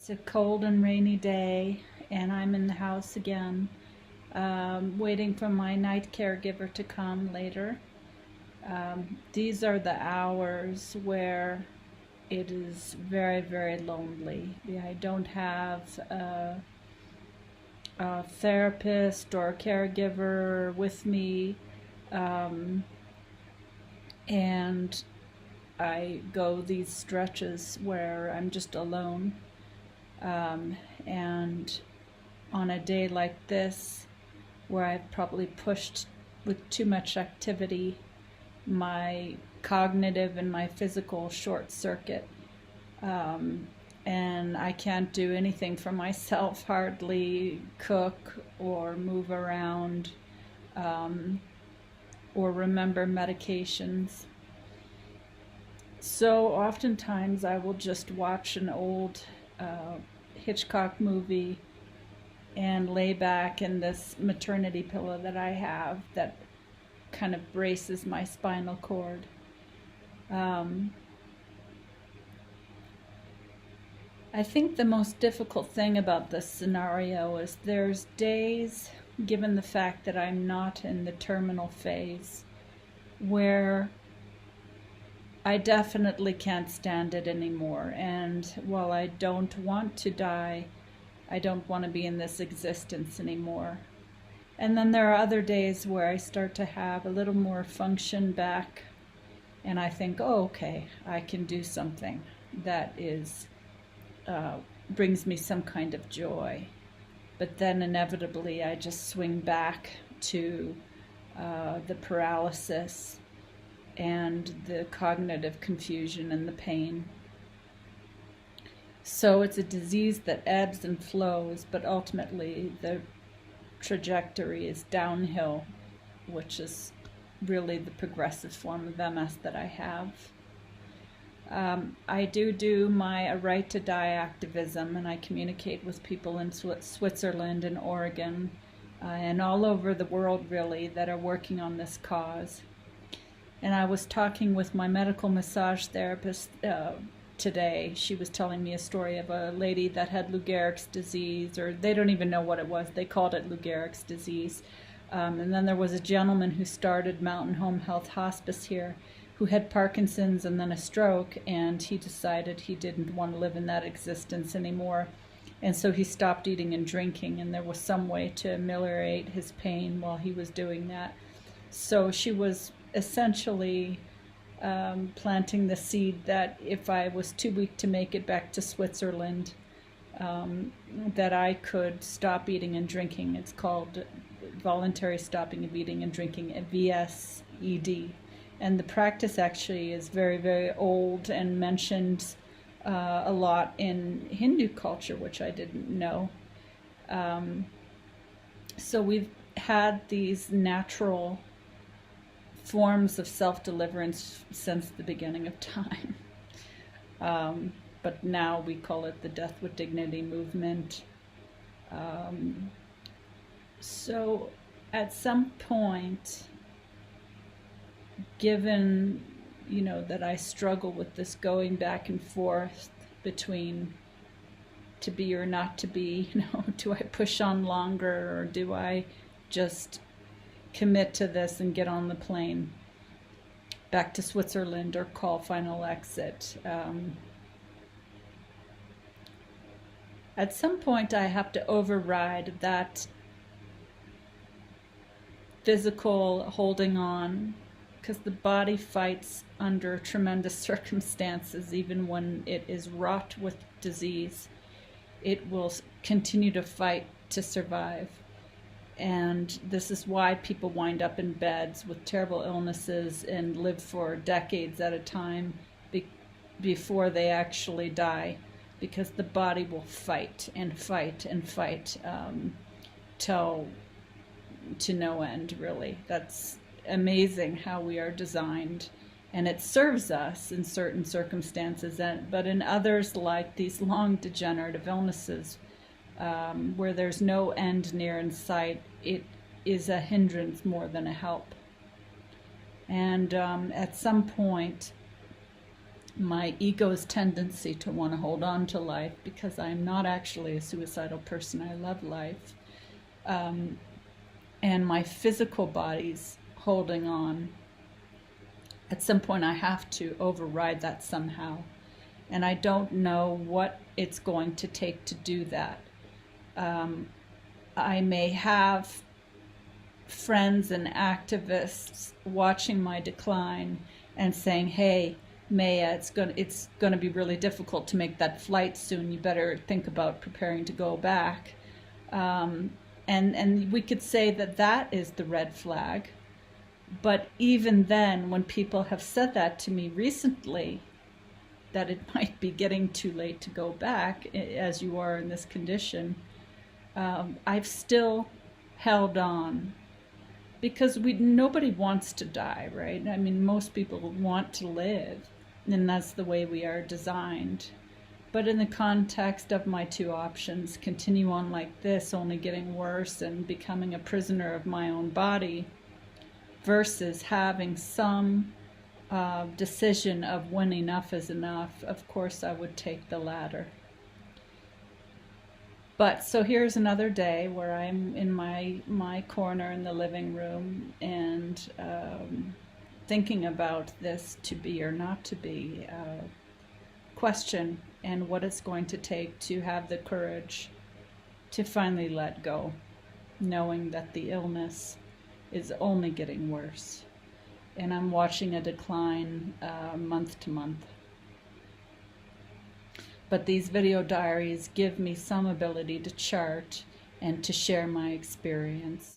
It's a cold and rainy day, and I'm in the house again, waiting for my night caregiver to come later. These are the hours where it is very, very lonely. I don't have a therapist or a caregiver with me, um, and I go these stretches where I'm just alone. And on a day like this, where I've probably pushed with too much activity, my cognitive and my physical short circuit, and I can't do anything for myself, hardly cook or move around, or remember medications. So oftentimes I will just watch an old Hitchcock movie and lay back in this maternity pillow that I have that kind of braces my spinal cord. I think the most difficult thing about this scenario is there's days, given the fact that I'm not in the terminal phase, where I definitely can't stand it anymore. And while I don't want to die, I don't want to be in this existence anymore. And then there are other days where I start to have a little more function back, and I think, oh, okay, I can do something that is brings me some kind of joy. But then inevitably I just swing back to the paralysis and the cognitive confusion and the pain. So it's a disease that ebbs and flows, but ultimately the trajectory is downhill, which is really the progressive form of MS that I have. I do my right to die activism, and I communicate with people in Switzerland and Oregon and all over the world, really, that are working on this cause. And I was talking with my medical massage therapist today. She was telling me a story of a lady that had Lou Gehrig's disease, or they don't even know what it was. They called it Lou Gehrig's disease. And then there was a gentleman who started Mountain Home Health Hospice here who had Parkinson's and then a stroke, and he decided he didn't want to live in that existence anymore. And so he stopped eating and drinking, and there was some way to ameliorate his pain while he was doing that. So she was essentially planting the seed that if I was too weak to make it back to Switzerland, that I could stop eating and drinking. It's called voluntary stopping of eating and drinking, VSED. And the practice actually is very, very old and mentioned a lot in Hindu culture, which I didn't know. So we've had these natural forms of self-deliverance since the beginning of time. But now we call it the Death with Dignity movement. So at some point, given, that I struggle with this going back and forth between to be or not to be, do I push on longer, or do I just commit to this and get on the plane back to Switzerland or call final exit? At some point I have to override that physical holding on, because the body fights under tremendous circumstances. Even when it is wrought with disease, it will continue to fight to survive. And this is why people wind up in beds with terrible illnesses and live for decades at a time before they actually die, because the body will fight and fight and fight till to no end, really. That's amazing how we are designed, and it serves us in certain circumstances, but in others, like these long degenerative illnesses, where there's no end near in sight, it is a hindrance more than a help. And at some point, my ego's tendency to want to hold on to life, because I'm not actually a suicidal person. I love life. And my physical body's holding on. At some point I have to override that somehow. And I don't know what it's going to take to do that. I may have friends and activists watching my decline and saying, hey, Maia, it's going to be really difficult to make that flight soon. You better think about preparing to go back. And we could say that that is the red flag. But even then, when people have said that to me recently, that it might be getting too late to go back as you are in this condition, I've still held on. Because nobody wants to die, right? I mean, most people want to live, and that's the way we are designed. But in the context of my two options, continue on like this, only getting worse and becoming a prisoner of my own body, versus having some decision of when enough is enough, of course I would take the latter. But so here's another day where I'm in my corner in the living room and thinking about this to be or not to be question, and what it's going to take to have the courage to finally let go, knowing that the illness is only getting worse. And I'm watching a decline month to month. But these video diaries give me some ability to chart and to share my experience.